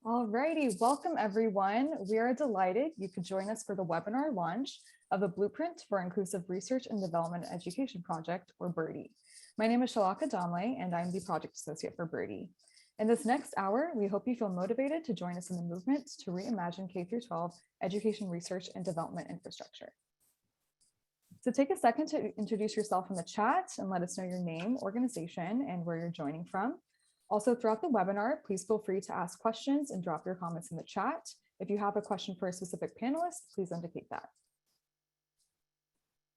Alrighty, welcome everyone. We are delighted you could join us for the webinar launch of the Blueprint for Inclusive Research and Development Education Project, or BIRDE. My name is Shalaka Damle, and I'm the Project Associate for BIRDE. In this next hour, we hope you feel motivated to join us in the movement to reimagine K-12 education research and development infrastructure. So take a second to introduce yourself in the chat and let us know your name, organization, and where you're joining from. Also, throughout the webinar, please feel free to ask questions and drop your comments in the chat. If you have a question for a specific panelist, please indicate that.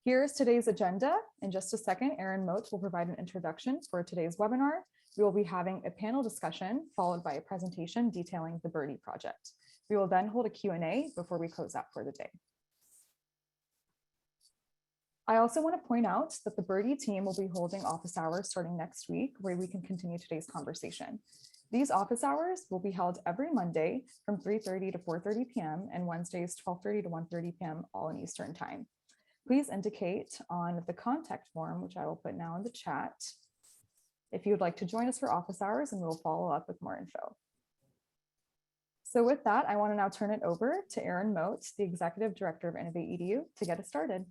Here's today's agenda. In just a second, Erin Moat will provide an introduction for today's webinar. We will be having a panel discussion followed by a presentation detailing the BIRDE project. We will then hold a Q&A before we close out for the day. I also want to point out that the BIRDE team will be holding office hours starting next week, where we can continue today's conversation. These office hours will be held every Monday from 3:30 to 4:30 p.m. and Wednesdays 12:30 to 1:30 p.m. all in Eastern time. Please indicate on the contact form, which I will put now in the chat, if you would like to join us for office hours, and we'll follow up with more info. So with that, I want to now turn it over to Erin Moat, the Executive Director of InnovateEDU, to get us started.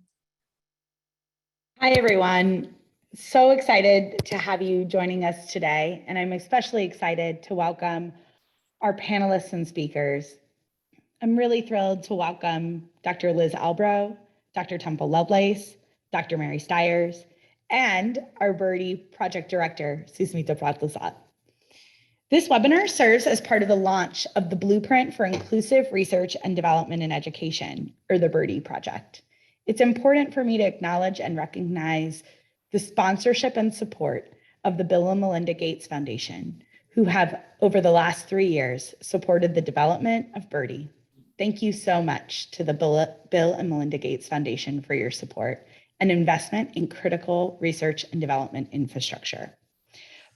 Hi, everyone. So excited to have you joining us today. And I'm especially excited to welcome our panelists and speakers. I'm really thrilled to welcome Dr. Liz Albro, Dr. Temple Lovelace, Dr. Mary Stiers, and our BIRDE Project Director, Susmita Pratlasat. This webinar serves as part of the launch of the Blueprint for Inclusive Research and Development in Education, or the BIRDE project. It's important for me to acknowledge and recognize the sponsorship and support of the Bill and Melinda Gates Foundation, who have, over the last 3 years, supported the development of BIRDE. Thank you so much to the Bill and Melinda Gates Foundation for your support and investment in critical research and development infrastructure.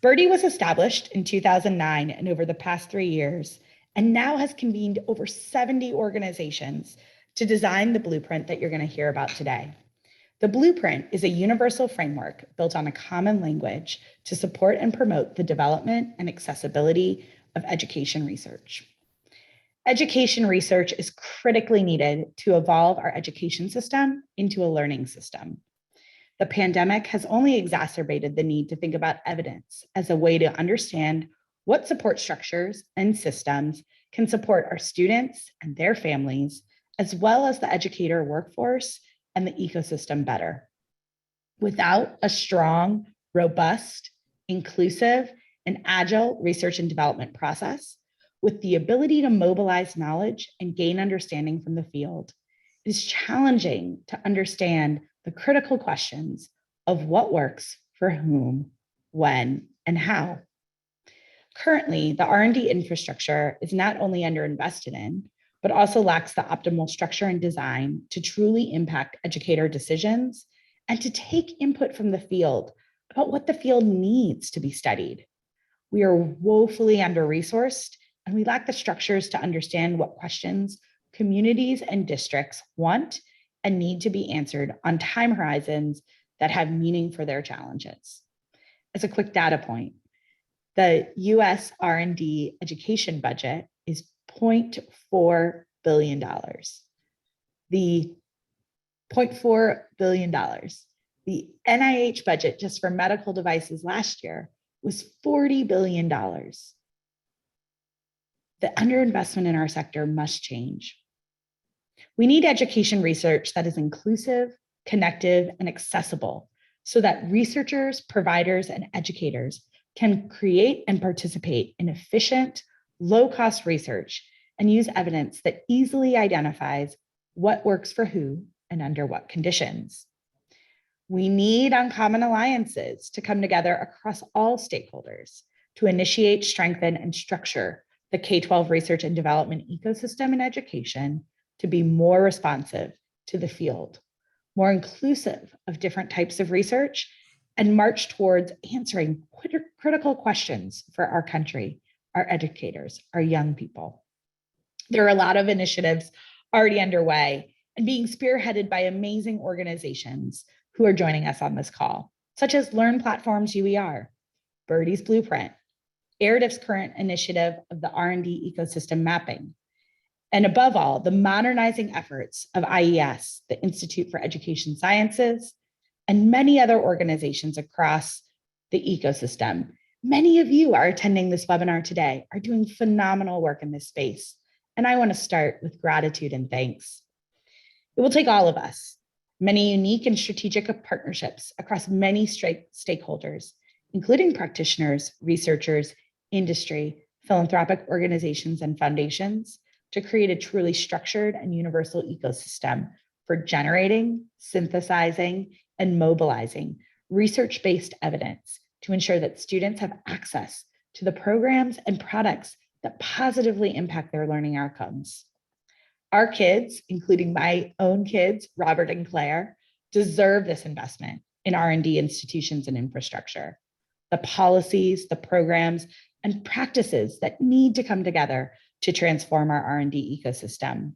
BIRDE was established in 2009 and over the past 3 years, and now has convened over 70 organizations to design the blueprint that you're going to hear about today. The blueprint is a universal framework built on a common language to support and promote the development and accessibility of education research. Education research is critically needed to evolve our education system into a learning system. The pandemic has only exacerbated the need to think about evidence as a way to understand what support structures and systems can support our students and their families, as well as the educator workforce and the ecosystem better. Without a strong, robust, inclusive, and agile research and development process, with the ability to mobilize knowledge and gain understanding from the field, it is challenging to understand the critical questions of what works for whom, when, and how. Currently, the R&D infrastructure is not only underinvested in, but also lacks the optimal structure and design to truly impact educator decisions and to take input from the field about what the field needs to be studied. We are woefully under-resourced, and we lack the structures to understand what questions communities and districts want and need to be answered on time horizons that have meaning for their challenges. As a quick data point, the US R&D education budget is $0.4 billion. The $0.4 billion. The NIH budget just for medical devices last year was $40 billion. The underinvestment in our sector must change. We need education research that is inclusive, connective, and accessible so that researchers, providers, and educators can create and participate in efficient, low-cost research and use evidence that easily identifies what works for who and under what conditions. We need uncommon alliances to come together across all stakeholders to initiate, strengthen, and structure the K-12 research and development ecosystem in education to be more responsive to the field, more inclusive of different types of research, and march towards answering critical questions for our country, our educators, our young people. There are a lot of initiatives already underway and being spearheaded by amazing organizations who are joining us on this call, such as LearnPlatform's UER, BIRDE's Blueprint, AERDF's current initiative of the R&D ecosystem mapping, and above all, the modernizing efforts of IES, the Institute for Education Sciences, and many other organizations across the ecosystem. Many of you are attending this webinar today, are doing phenomenal work in this space, and I want to start with gratitude and thanks. It will take all of us, many unique and strategic partnerships across many stakeholders, including practitioners, researchers, industry, philanthropic organizations, and foundations, to create a truly structured and universal ecosystem for generating, synthesizing, and mobilizing research-based evidence to ensure that students have access to the programs and products that positively impact their learning outcomes. Our kids, including my own kids, Robert and Claire, deserve this investment in R&D institutions and infrastructure. The policies, the programs, and practices that need to come together to transform our R&D ecosystem.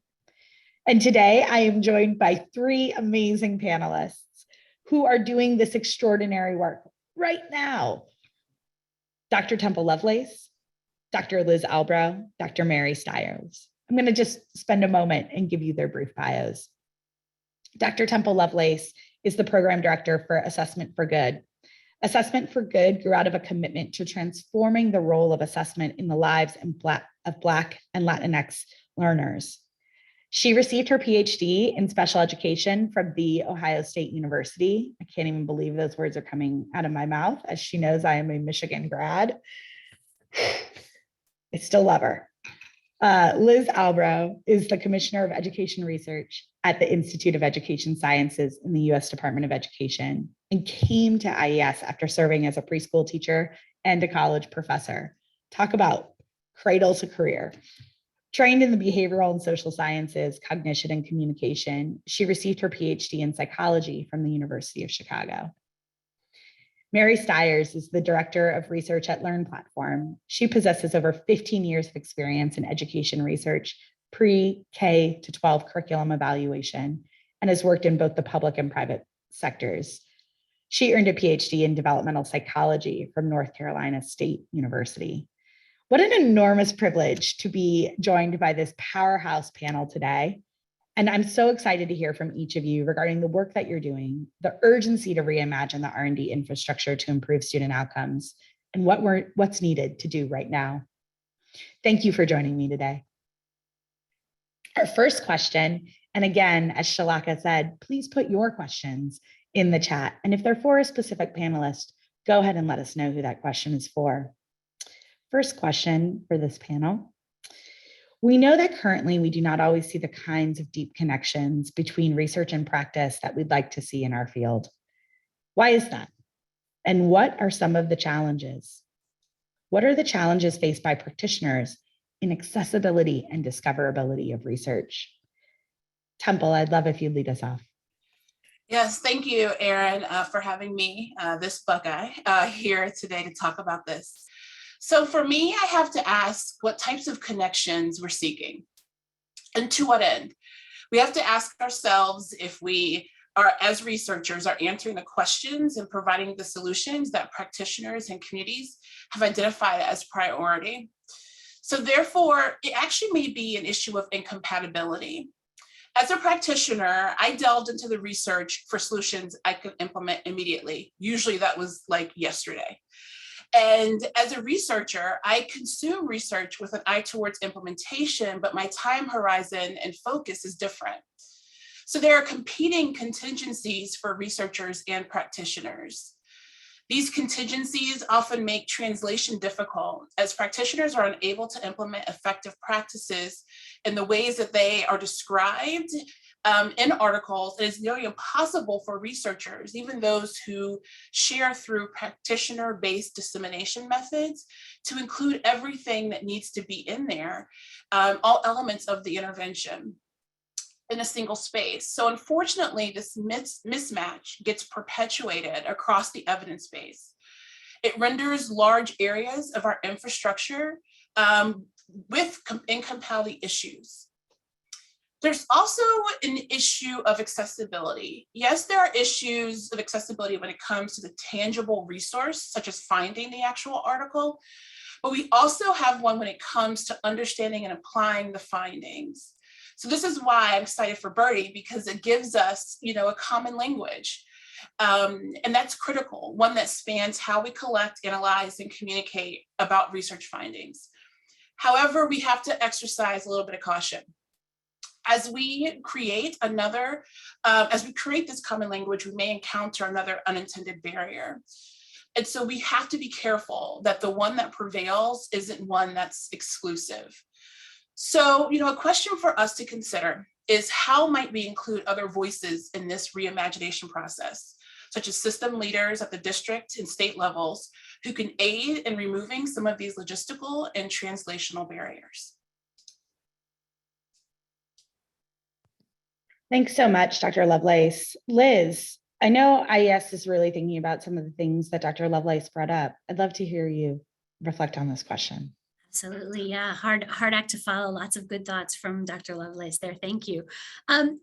And today I am joined by three amazing panelists who are doing this extraordinary work right now. Dr. Temple Lovelace, Dr. Liz Albrow, Dr. Mary Stiers. I'm going to just spend a moment and give you their brief bios. Dr. Temple Lovelace is the program director for Assessment for Good. Assessment for Good grew out of a commitment to transforming the role of assessment in the lives of Black and Latinx learners. She received her PhD in special education from The Ohio State University. I can't even believe those words are coming out of my mouth, as she knows I am a Michigan grad. I still love her. Liz Albrow is the Commissioner of Education Research at the Institute of Education Sciences in the U.S. Department of Education and came to IES after serving as a preschool teacher and a college professor. Talk about cradle to career. Trained in the behavioral and social sciences, cognition, and communication, she received her PhD in psychology from the University of Chicago. Mary Stiers is the Director of Research at LearnPlatform. She possesses over 15 years of experience in education research, pre-K to 12 curriculum evaluation, and has worked in both the public and private sectors. She earned a PhD in developmental psychology from North Carolina State University. What an enormous privilege to be joined by this powerhouse panel today. And I'm so excited to hear from each of you regarding the work that you're doing, the urgency to reimagine the R&D infrastructure to improve student outcomes, and what's needed to do right now. Thank you for joining me today. Our first question, and again, as Shalaka said, please put your questions in the chat. And if they're for a specific panelist, go ahead and let us know who that question is for. First question for this panel. We know that currently we do not always see the kinds of deep connections between research and practice that we'd like to see in our field. Why is that? And what are some of the challenges? What are the challenges faced by practitioners in accessibility and discoverability of research? Temple, I'd love if you'd lead us off. Yes, thank you, Erin, for having me, this Buckeye, here today to talk about this. So for me, I have to ask what types of connections we're seeking and to what end. We have to ask ourselves if we are, as researchers, are answering the questions and providing the solutions that practitioners and communities have identified as priority. So therefore, it actually may be an issue of incompatibility. As a practitioner, I delved into the research for solutions I could implement immediately. Usually that was like yesterday. And as a researcher, I consume research with an eye towards implementation, but my time horizon and focus is different. So there are competing contingencies for researchers and practitioners. These contingencies often make translation difficult, as practitioners are unable to implement effective practices in the ways that they are described in articles. It is nearly impossible for researchers, even those who share through practitioner-based dissemination methods, to include everything that needs to be in there, all elements of the intervention in a single space. So unfortunately, this mismatch gets perpetuated across the evidence base. It renders large areas of our infrastructure with incompatibility issues. There's also an issue of accessibility. Yes, there are issues of accessibility when it comes to the tangible resource, such as finding the actual article, but we also have one when it comes to understanding and applying the findings. So this is why I'm excited for Birdie, because it gives us, a common language. And that's critical, one that spans how we collect, analyze, and communicate about research findings. However, we have to exercise a little bit of caution. As we create this common language, we may encounter another unintended barrier. And so we have to be careful that the one that prevails isn't one that's exclusive. So, a question for us to consider is, how might we include other voices in this reimagination process, such as system leaders at the district and state levels who can aid in removing some of these logistical and translational barriers? Thanks so much, Dr. Lovelace. Liz, I know IES is really thinking about some of the things that Dr. Lovelace brought up. I'd love to hear you reflect on this question. Absolutely. Yeah. Hard act to follow. Lots of good thoughts from Dr. Lovelace there. Thank you.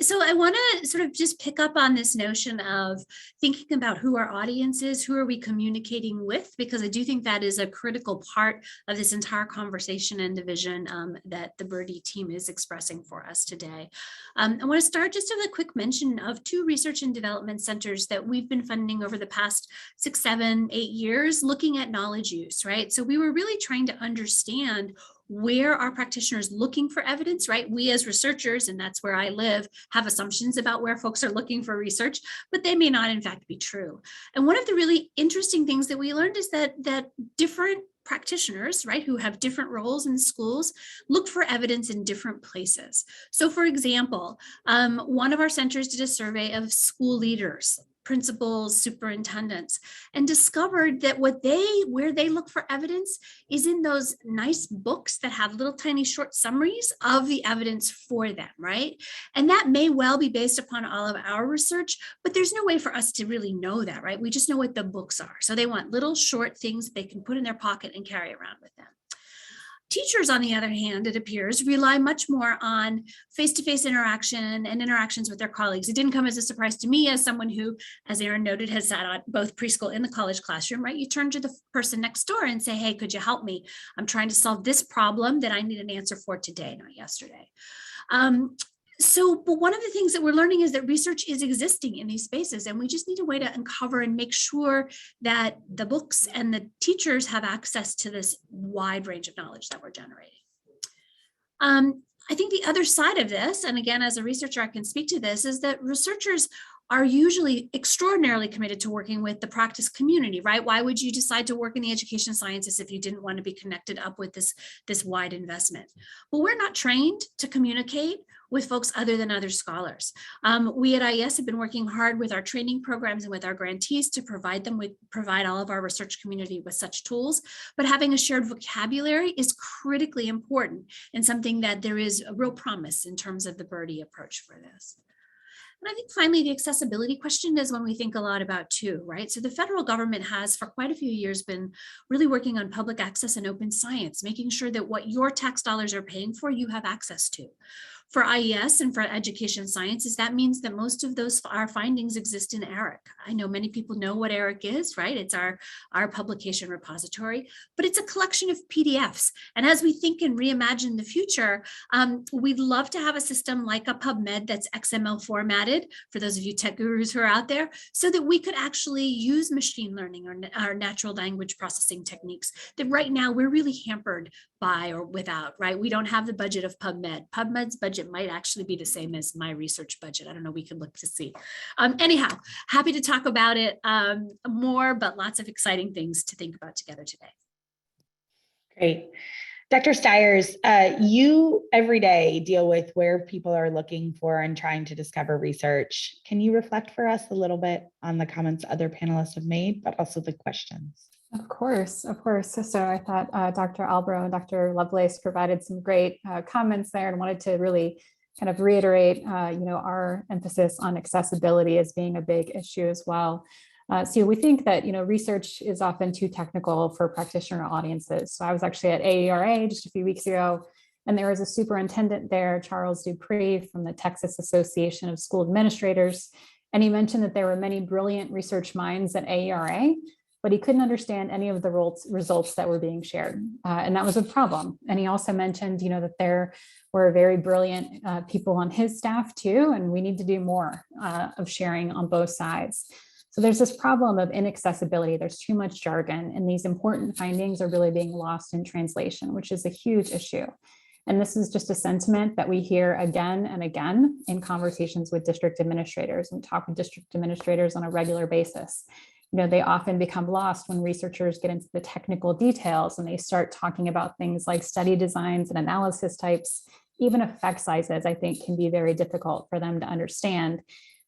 So I want to sort of just pick up on this notion of thinking about who our audience is, who are we communicating with, because I do think that is a critical part of this entire conversation and division that the Birdie team is expressing for us today. I want to start just with a quick mention of 2 research and development centers that we've been funding over the past 6, 7, 8 years, looking at knowledge use, right? So we were really trying to understand where are practitioners looking for evidence, right? We as researchers, and that's where I live, have assumptions about where folks are looking for research, but they may not in fact be true. And one of the really interesting things that we learned is that different practitioners, right, who have different roles in schools, look for evidence in different places. So for example, one of our centers did a survey of school leaders, principals, superintendents, and discovered that where they look for evidence is in those nice books that have little tiny short summaries of the evidence for them, right? And that may well be based upon all of our research, but there's no way for us to really know that, right? We just know what the books are. So they want little short things they can put in their pocket and carry around with them. Teachers, on the other hand, it appears, rely much more on face-to-face interaction and interactions with their colleagues. It didn't come as a surprise to me as someone who, as Aaron noted, has sat on both preschool and the college classroom, right? You turn to the person next door and say, hey, could you help me? I'm trying to solve this problem that I need an answer for today, not yesterday. But one of the things that we're learning is that research is existing in these spaces, and we just need a way to uncover and make sure that the books and the teachers have access to this wide range of knowledge that we're generating. I think the other side of this, and again, as a researcher, I can speak to this, is that researchers are usually extraordinarily committed to working with the practice community, right? Why would you decide to work in the education sciences if you didn't want to be connected up with this wide investment? Well, we're not trained to communicate with folks other than other scholars. We at IES have been working hard with our training programs and with our grantees to provide all of our research community with such tools, but having a shared vocabulary is critically important and something that there is a real promise in terms of the Birdie approach for this. And I think finally, the accessibility question is one we think a lot about too, right? So the federal government has for quite a few years been really working on public access and open science, making sure that what your tax dollars are paying for, you have access to. For IES and for education sciences, that means that most of our findings exist in ERIC. I know many people know what ERIC is, right? It's our publication repository, but it's a collection of PDFs. And as we think and reimagine the future, we'd love to have a system like a PubMed that's XML formatted, for those of you tech gurus who are out there, so that we could actually use machine learning or natural language processing techniques that right now we're really hampered by or without, right? We don't have the budget of PubMed. PubMed's budget might actually be the same as my research budget. I don't know, we can look to see. Anyhow, happy to talk about it more, but lots of exciting things to think about together today. Great. Dr. Stiers, you every day deal with where people are looking for and trying to discover research. Can you reflect for us a little bit on the comments other panelists have made, but also the questions? Of course, of course. So I thought Dr. Albro and Dr. Lovelace provided some great comments there, and wanted to really kind of reiterate, our emphasis on accessibility as being a big issue as well. So we think that, research is often too technical for practitioner audiences. So I was actually at AERA just a few weeks ago, and there was a superintendent there, Charles Dupree from the Texas Association of School Administrators. And he mentioned that there were many brilliant research minds at AERA, but he couldn't understand any of the results that were being shared. And that was a problem. And he also mentioned, that there were very brilliant people on his staff too, and we need to do more of sharing on both sides. So there's this problem of inaccessibility. There's too much jargon, and these important findings are really being lost in translation, which is a huge issue. And this is just a sentiment that we hear again and again in conversations with district administrators. We talk with district administrators on a regular basis. They often become lost when researchers get into the technical details and they start talking about things like study designs and analysis types. Even effect sizes, I think, can be very difficult for them to understand.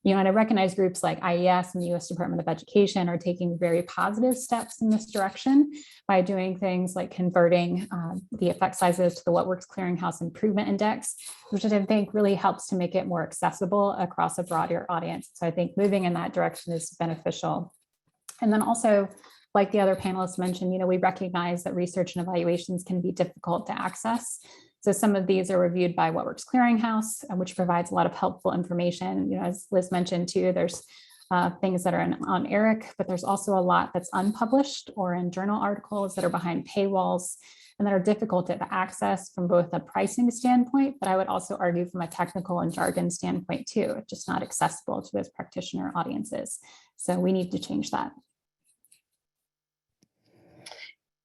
And I recognize groups like IES and the US Department of Education are taking very positive steps in this direction by doing things like converting the effect sizes to the What Works Clearinghouse Improvement Index, which I think really helps to make it more accessible across a broader audience. So I think moving in that direction is beneficial. And then also, like the other panelists mentioned, we recognize that research and evaluations can be difficult to access. So some of these are reviewed by What Works Clearinghouse, which provides a lot of helpful information. As Liz mentioned too, there's things that are on ERIC, but there's also a lot that's unpublished or in journal articles that are behind paywalls and that are difficult to access from both a pricing standpoint, but I would also argue from a technical and jargon standpoint too. It's just not accessible to those practitioner audiences. So we need to change that.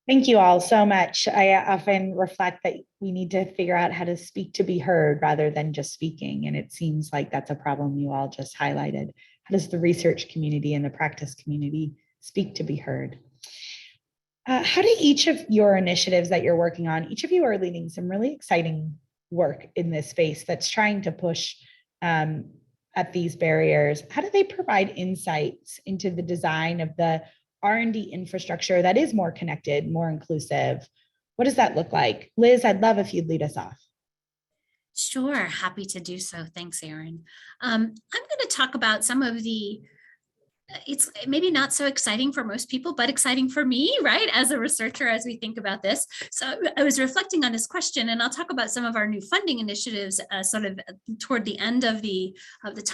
Thank you all so much. I often reflect that we need to figure out how to speak to be heard rather than just speaking. And it seems like that's a problem you all just highlighted. How does the research community and the practice community speak to be heard? How do each of your initiatives that you're working on, each of you are leading some really exciting work in this space that's trying to push at these barriers. How do they provide insights into the design of the R&D infrastructure that is more connected, more inclusive? What does that look like? Liz, I'd love if you'd lead us off. Sure, happy to do so. Thanks, Erin. I'm going to talk about some of the, it's maybe not so exciting for most people, but exciting for me, right, as a researcher, as we think about this. So I was reflecting on this question, and I'll talk about some of our new funding initiatives sort of toward the end of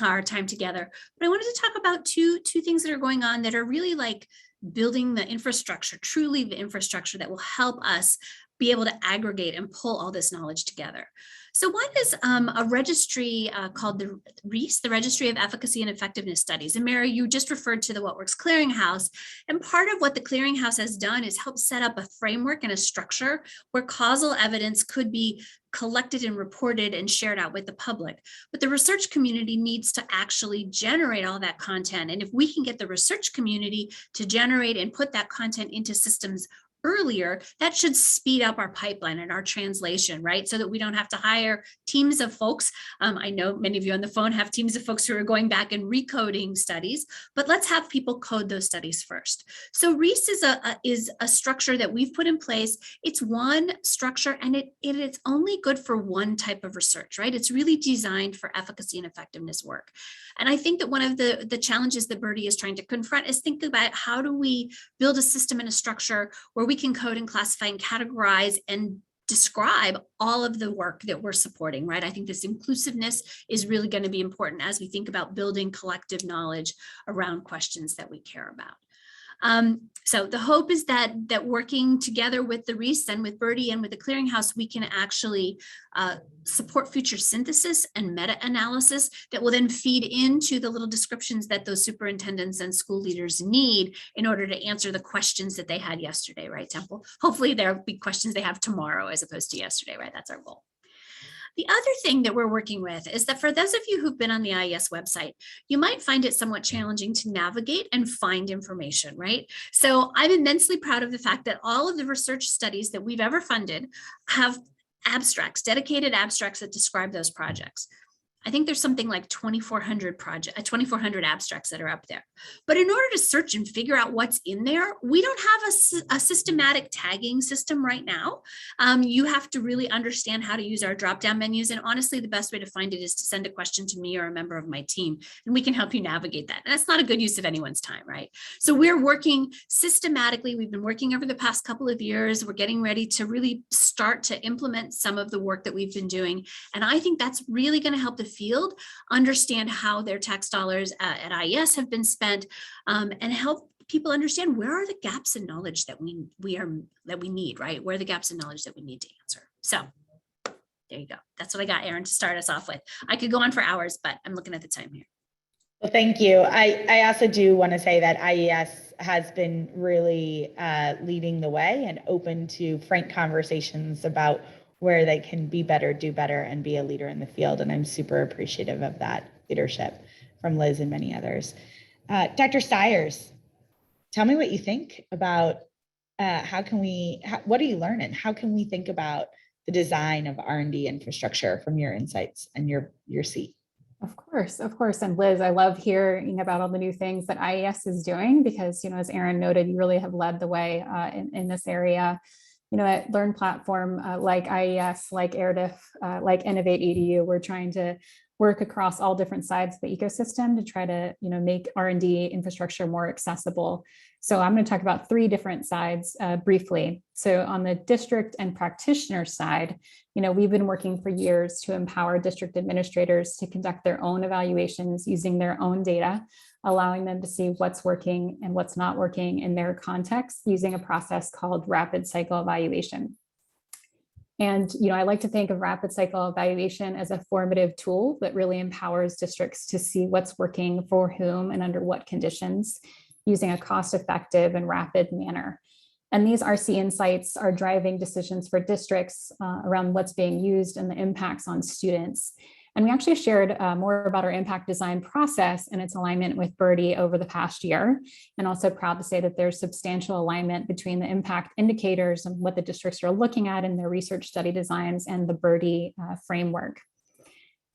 our time together. But I wanted to talk about two things that are going on that are really like building the infrastructure, truly the infrastructure that will help us be able to aggregate and pull all this knowledge together. So one is a registry called the REIS, the Registry of Efficacy and Effectiveness Studies. And Mary, you just referred to the What Works Clearinghouse. And part of what the Clearinghouse has done is help set up a framework and a structure where causal evidence could be collected and reported and shared out with the public. But the research community needs to actually generate all that content. And if we can get the research community to generate and put that content into systems earlier, that should speed up our pipeline and our translation, right? So that we don't have to hire teams of folks. I know many of you on the phone have teams of folks who are going back and recoding studies, but let's have people code those studies first. So REIS is a structure that we've put in place. It's one structure, and it's only good for one type of research, right? It's really designed for efficacy and effectiveness work. And I think that one of the challenges that Birdie is trying to confront is think about how do we build a system and a structure where we can code and classify and categorize and describe all of the work that we're supporting, right? I think this inclusiveness is really going to be important as we think about building collective knowledge around questions that we care about. So the hope is that working together with the REIS and with Birdie and with the Clearinghouse, we can actually support future synthesis and meta-analysis that will then feed into the little descriptions that those superintendents and school leaders need in order to answer the questions that they had yesterday, right, Temple? Hopefully there'll be questions they have tomorrow as opposed to yesterday, right? That's our goal. The other thing that we're working with is that for those of you who've been on the IES website, you might find it somewhat challenging to navigate and find information, right? So I'm immensely proud of the fact that all of the research studies that we've ever funded have abstracts, dedicated abstracts that describe those projects. I think there's something like 2,400 abstracts that are up there. But in order to search and figure out what's in there, we don't have a systematic tagging system right now. You have to really understand how to use our drop-down menus. And honestly, the best way to find it is to send a question to me or a member of my team, and we can help you navigate that. And that's not a good use of anyone's time, right? So we're working systematically. We've been working over the past couple of years. We're getting ready to really start to implement some of the work that we've been doing. And I think that's really going to help the field understand how their tax dollars at IES have been spent, and help people understand where are the gaps in knowledge that we need, right? Where are the gaps in knowledge that we need to answer? So there you go. That's what I got, Erin, to start us off with. I could go on for hours, but I'm looking at the time here. Well, thank you. I also do want to say that IES has been really leading the way and open to frank conversations about where they can be better, do better, and be a leader in the field. And I'm super appreciative of that leadership from Liz and many others. Dr. Stiers, tell me what you think about what are you learning? How can we think about the design of R&D infrastructure from your insights and your seat? Of course. And Liz, I love hearing about all the new things that IES is doing because, as Erin noted, you really have led the way in this area. At LearnPlatform, like IES, like AERDF, like InnovateEDU, we're trying to work across all different sides of the ecosystem to try to, make R&D infrastructure more accessible. So I'm going to talk about 3 different sides briefly. So on the district and practitioner side, we've been working for years to empower district administrators to conduct their own evaluations using their own data, allowing them to see what's working and what's not working in their context using a process called rapid cycle evaluation. And, I like to think of rapid cycle evaluation as a formative tool that really empowers districts to see what's working for whom and under what conditions using a cost-effective and rapid manner. And these RC insights are driving decisions for districts around what's being used and the impacts on students. And we actually shared more about our impact design process and its alignment with Birdie over the past year. And also proud to say that there's substantial alignment between the impact indicators and what the districts are looking at in their research study designs and the Birdie framework.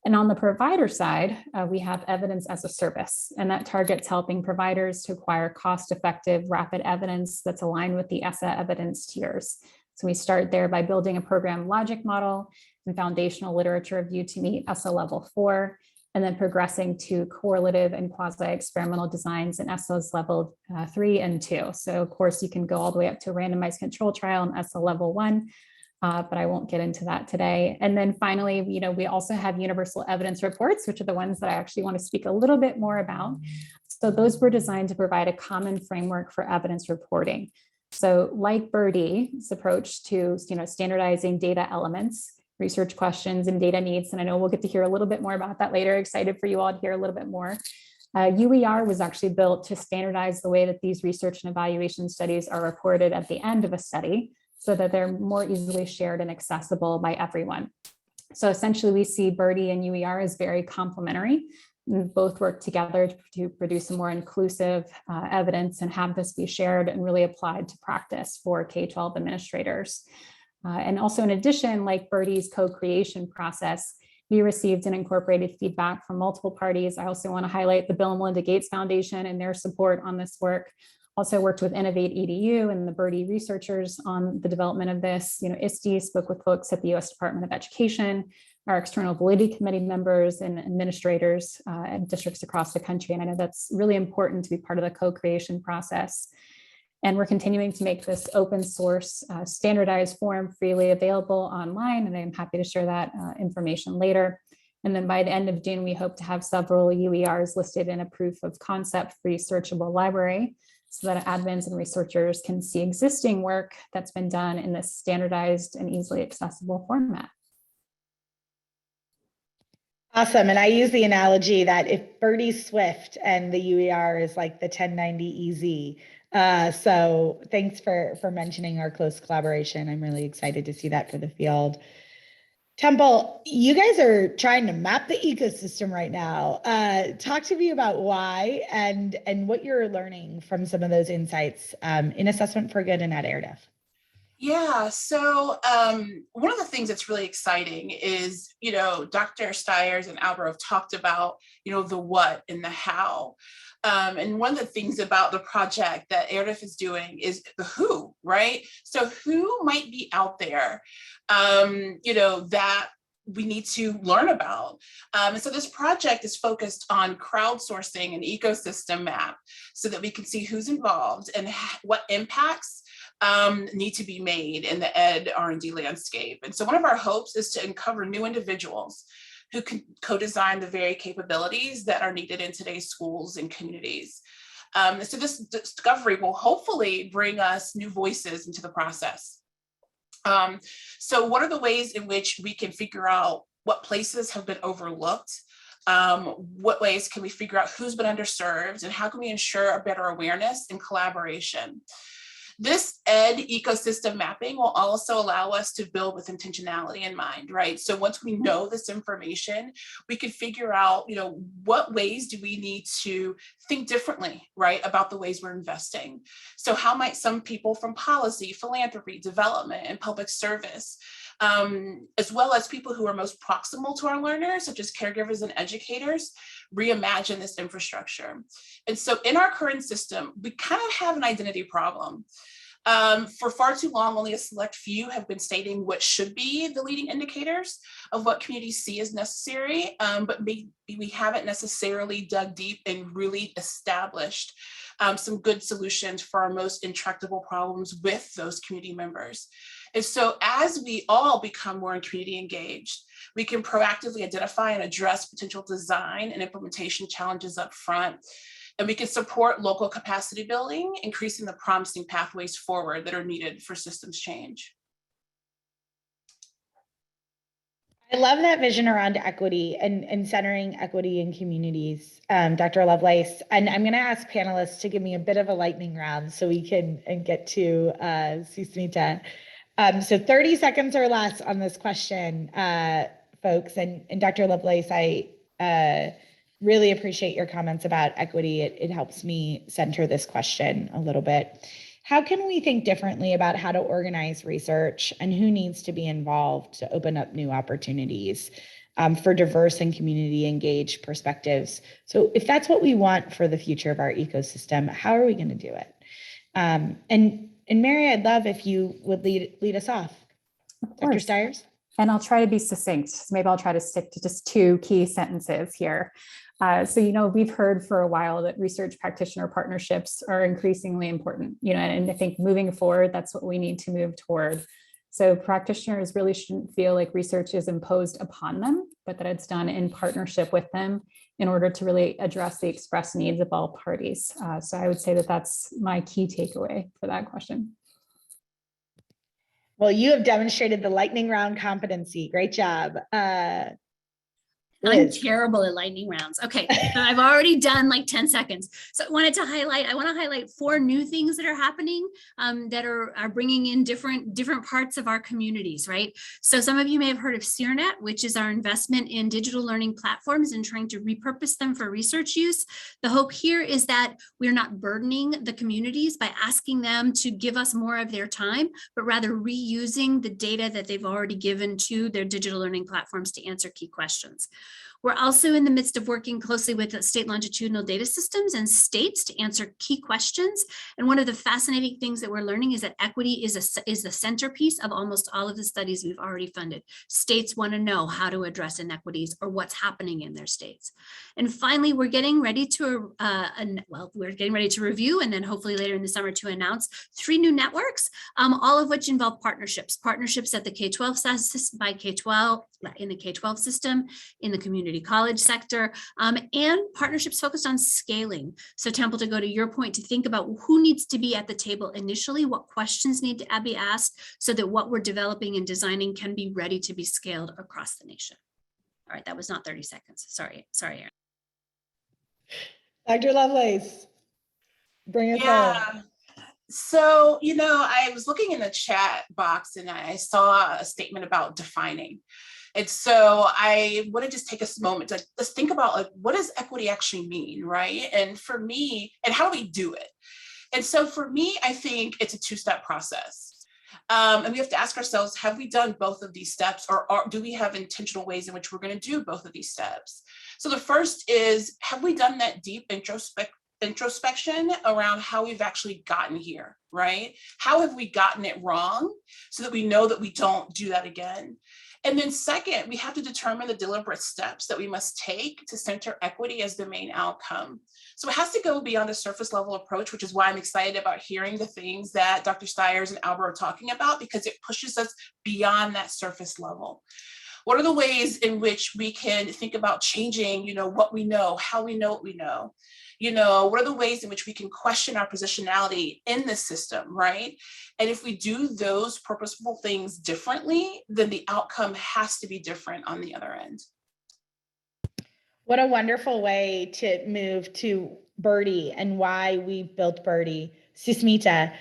And on the provider side, we have evidence as a service, and that targets helping providers to acquire cost-effective, rapid evidence that's aligned with the ESSA evidence tiers. So we start there by building a program logic model and foundational literature review to meet ESSA level 4, and then progressing to correlative and quasi-experimental designs in ESSA's level 3 and 2. So of course, you can go all the way up to a randomized control trial in ESSA level 1, but I won't get into that today. And then finally, we also have universal evidence reports, which are the ones that I actually want to speak a little bit more about. So those were designed to provide a common framework for evidence reporting. So like Birdie's approach to standardizing data elements, research questions, and data needs, and I know we'll get to hear a little bit more about that later. Excited for you all to hear a little bit more. UER was actually built to standardize the way that these research and evaluation studies are reported at the end of a study, so that they're more easily shared and accessible by everyone. So essentially, we see Birdie and UER as very complementary. Both work together to produce a more inclusive evidence and have this be shared and really applied to practice for K-12 administrators. And also, in addition, like Birdie's co-creation process, we received and incorporated feedback from multiple parties. I also want to highlight the Bill and Melinda Gates Foundation and their support on this work. Also worked with InnovateEDU and the Birdie researchers on the development of this. ISTE spoke with folks at the U.S. Department of Education, our external validity committee members and administrators at districts across the country. And I know that's really important to be part of the co-creation process. And we're continuing to make this open source, standardized form freely available online. And I'm happy to share that information later. And then by the end of June, we hope to have several UERs listed in a proof of concept free searchable library, so that admins and researchers can see existing work that's been done in this standardized and easily accessible format. Awesome. And I use the analogy that if Birdie's Swift and the UER is like the 1090 EZ. So thanks for mentioning our close collaboration. I'm really excited to see that for the field. Temple, you guys are trying to map the ecosystem right now. Talk to me about why and what you're learning from some of those insights in Assessment for Good and at AERDF. Yeah, so one of the things that's really exciting is, Dr. Stiers and Albert have talked about, the what and the how. And one of the things about the project that AERDF is doing is the who, right? So who might be out there, that we need to learn about. And so this project is focused on crowdsourcing an ecosystem map so that we can see who's involved and what impacts need to be made in the ed R&D landscape. And so one of our hopes is to uncover new individuals who can co-design the very capabilities that are needed in today's schools and communities. So this discovery will hopefully bring us new voices into the process. So what are the ways in which we can figure out what places have been overlooked? What ways can we figure out who's been underserved, and how can we ensure a better awareness and collaboration? This ed ecosystem mapping will also allow us to build with intentionality in mind, right? So once we know this information, we can figure out, what ways do we need to think differently, right, about the ways we're investing. So how might some people from policy, philanthropy, development, and public service, as well as people who are most proximal to our learners, such as caregivers and educators, reimagine this infrastructure? And so in our current system, we kind of have an identity problem. For far too long, only a select few have been stating what should be the leading indicators of what communities see as necessary, but maybe we haven't necessarily dug deep and really established some good solutions for our most intractable problems with those community members. And so as we all become more community engaged, we can proactively identify and address potential design and implementation challenges up front. And we can support local capacity building, increasing the promising pathways forward that are needed for systems change. I love that vision around equity and centering equity in communities, Dr. Lovelace. And I'm going to ask panelists to give me a bit of a lightning round so we can get to Susmita. So 30 seconds or less on this question, folks. And Dr. Lovelace, I really appreciate your comments about equity. It helps me center this question a little bit. How can we think differently about how to organize research and who needs to be involved to open up new opportunities for diverse and community engaged perspectives? So if that's what we want for the future of our ecosystem, how are we going to do it? And Mary, I'd love if you would lead us off. Dr. Stiers? And I'll try to be succinct. So maybe I'll try to stick to just 2 key sentences here. So, we've heard for a while that research practitioner partnerships are increasingly important, and I think moving forward, that's what we need to move toward. So practitioners really shouldn't feel like research is imposed upon them, but that it's done in partnership with them in order to really address the express needs of all parties. So I would say that that's my key takeaway for that question. Well, you have demonstrated the lightning round competency. Great job. I'm terrible at lightning rounds. Okay, so I've already done like 10 seconds. So I want to highlight 4 new things that are happening that are bringing in different parts of our communities, right? So some of you may have heard of CERNet, which is our investment in digital learning platforms and trying to repurpose them for research use. The hope here is that we're not burdening the communities by asking them to give us more of their time, but rather reusing the data that they've already given to their digital learning platforms to answer key questions. We're also in the midst of working closely with state longitudinal data systems and states to answer key questions. And one of the fascinating things that we're learning is that equity is the centerpiece of almost all of the studies we've already funded. States want to know how to address inequities or what's happening in their states. And finally, we're getting ready to review and then hopefully later in the summer to announce 3 new networks, all of which involve partnerships at the K-12 system, by K-12 in the K-12 system, in the community college sector, and partnerships focused on scaling. So Temple, to go to your point, to think about who needs to be at the table initially, what questions need to be asked so that what we're developing and designing can be ready to be scaled across the nation. All right, that was not 30 seconds. Sorry, Erin. Dr. Lovelace, bring us home. So, I was looking in the chat box and I saw a statement about defining. And so I want to just take a moment to let's think about what does equity actually mean, right? And for me, and how do we do it? And so for me, I think it's a 2-step process. And we have to ask ourselves, have we done both of these steps, or do we have intentional ways in which we're going to do both of these steps? So the first is, have we done that deep introspection around how we've actually gotten here, right? How have we gotten it wrong so that we know that we don't do that again? And then second, we have to determine the deliberate steps that we must take to center equity as the main outcome. So it has to go beyond a surface level approach, which is why I'm excited about hearing the things that Dr. Stiers and Albert are talking about, because it pushes us beyond that surface level. What are the ways in which we can think about changing, what we know, how we know what we know? What are the ways in which we can question our positionality in this system, right? And if we do those purposeful things differently, then the outcome has to be different on the other end. What a wonderful way to move to Birdie and why we built Birdie. Susmita,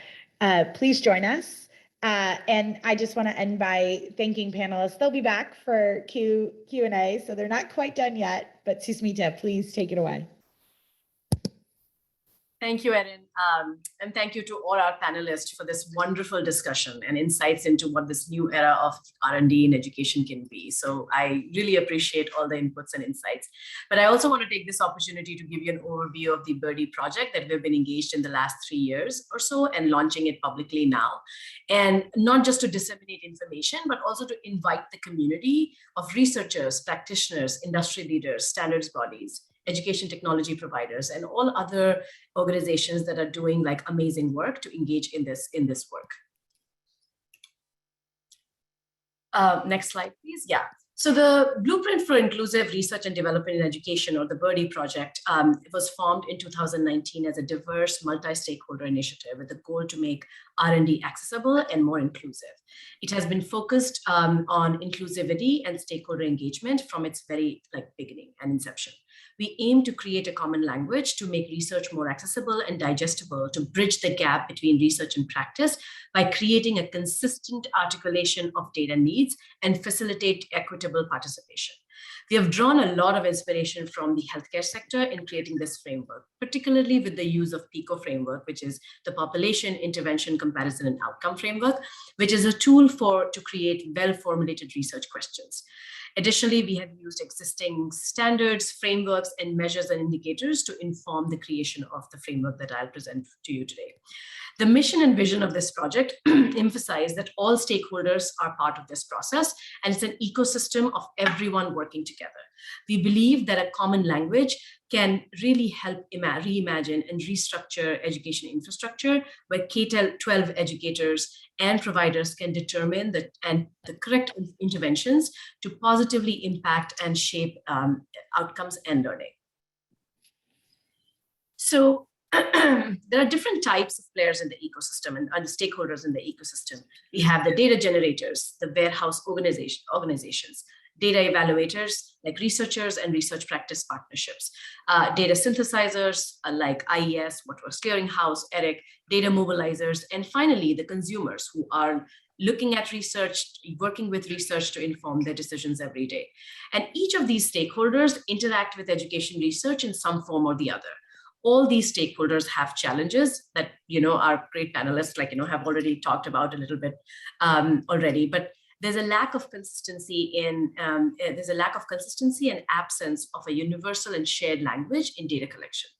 please join us. And I just want to end by thanking panelists. They'll be back for Q&A, so they're not quite done yet, but Susmita, please take it away. Thank you, Erin. And thank you to all our panelists for this wonderful discussion and insights into what this new era of R&D in education can be. So I really appreciate all the inputs and insights. But I also want to take this opportunity to give you an overview of the Birdie project that we've been engaged in the last 3 years or so and launching it publicly now. And not just to disseminate information, but also to invite the community of researchers, practitioners, industry leaders, standards bodies, education technology providers, and all other organizations that are doing like amazing work to engage in this work. Next slide, please. Yeah. So the Blueprint for Inclusive Research and Development in Education, or the Birdie project, was formed in 2019 as a diverse multi-stakeholder initiative with the goal to make R&D accessible and more inclusive. It has been focused on inclusivity and stakeholder engagement from its very beginning and inception. We aim to create a common language to make research more accessible and digestible, to bridge the gap between research and practice by creating a consistent articulation of data needs and facilitate equitable participation. We have drawn a lot of inspiration from the healthcare sector in creating this framework, particularly with the use of PICO framework, which is the Population Intervention Comparison and Outcome Framework, which is a tool to create well-formulated research questions. Additionally, we have used existing standards, frameworks, and measures and indicators to inform the creation of the framework that I'll present to you today. The mission and vision of this project emphasize that all stakeholders are part of this process, and it's an ecosystem of everyone working together. We believe that a common language can really help reimagine and restructure education infrastructure, where K-12 educators and providers can determine the correct interventions to positively impact and shape outcomes and learning. So there are different types of players in the ecosystem and stakeholders in the ecosystem. We have the data generators, the warehouse organizations, data evaluators like researchers and research practice partnerships, data synthesizers like IES, Workforce Clearinghouse, ERIC, data mobilizers, and finally the consumers who are looking at research, working with research to inform their decisions every day. And each of these stakeholders interact with education research in some form or the other. All these stakeholders have challenges that our great panelists have already talked about a little bit already, but there's a lack of consistency and absence of a universal and shared language in data collection.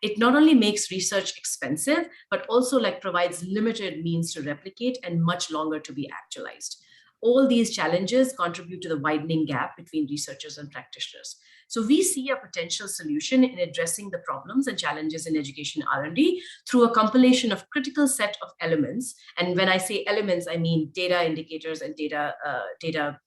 It not only makes research expensive, but also provides limited means to replicate and much longer to be actualized. All these challenges contribute to the widening gap between researchers and practitioners. So we see a potential solution in addressing the problems and challenges in education R&D through a compilation of critical set of elements. And when I say elements, I mean data indicators and data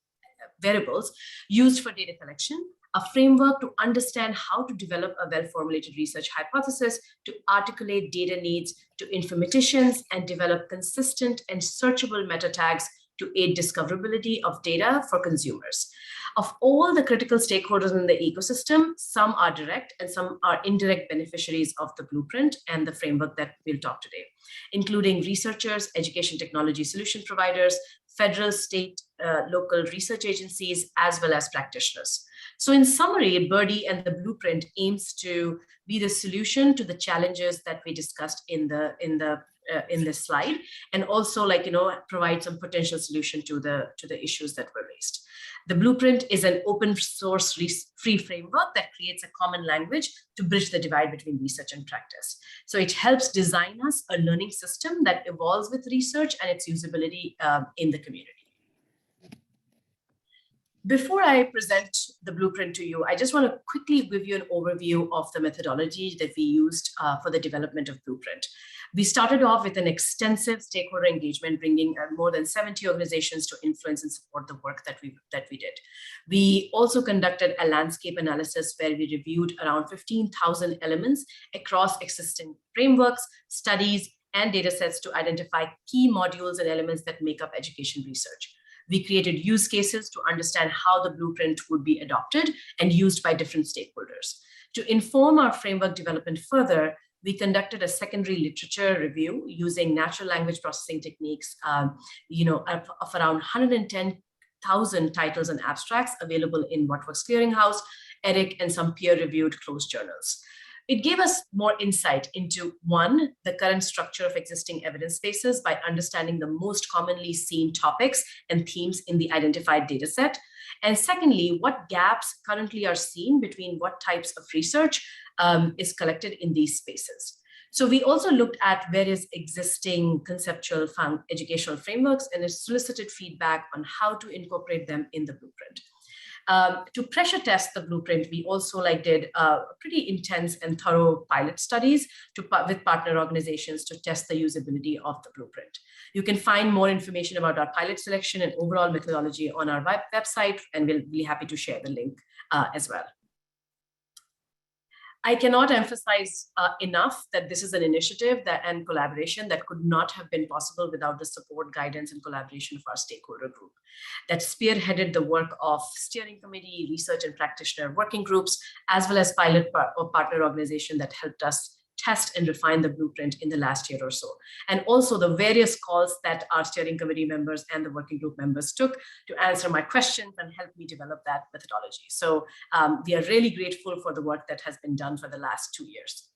variables used for data collection, a framework to understand how to develop a well-formulated research hypothesis, to articulate data needs to informaticians, and develop consistent and searchable meta tags to aid discoverability of data for consumers. Of all the critical stakeholders in the ecosystem, some are direct and some are indirect beneficiaries of the blueprint and the framework that we'll talk today, including researchers, education technology solution providers, federal, state, local research agencies, as well as practitioners. So in summary, Birdie and the blueprint aims to be the solution to the challenges that we discussed in this slide, and also provide some potential solution to the issues that were raised. The blueprint is an open source free framework that creates a common language to bridge the divide between research and practice. So it helps design us a learning system that evolves with research and its usability in the community. Before I present the blueprint to you, I just want to quickly give you an overview of the methodology that we used for the development of Blueprint. We started off with an extensive stakeholder engagement, bringing more than 70 organizations to influence and support the work that we did. We also conducted a landscape analysis where we reviewed around 15,000 elements across existing frameworks, studies, and data sets to identify key modules and elements that make up education research. We created use cases to understand how the blueprint would be adopted and used by different stakeholders. To inform our framework development further, we conducted a secondary literature review using natural language processing techniques, of around 110,000 titles and abstracts available in What Works Clearinghouse, ERIC, and some peer-reviewed closed journals. It gave us more insight into, one, the current structure of existing evidence bases by understanding the most commonly seen topics and themes in the identified data set. And secondly, what gaps currently are seen between what types of research is collected in these spaces. So we also looked at various existing conceptual educational frameworks and solicited feedback on how to incorporate them in the blueprint. To pressure test the blueprint, we also did pretty intense and thorough pilot studies with partner organizations to test the usability of the blueprint. You can find more information about our pilot selection and overall methodology on our website, and we'll be happy to share the link as well. I cannot emphasize enough that this is an initiative and collaboration that could not have been possible without the support, guidance, and collaboration of our stakeholder group that spearheaded the work of steering committee, research and practitioner working groups, as well as pilot or partner organization that helped us test and refine the blueprint in the last year or so. And also the various calls that our steering committee members and the working group members took to answer my questions and help me develop that methodology. So we are really grateful for the work that has been done for the last 2 years.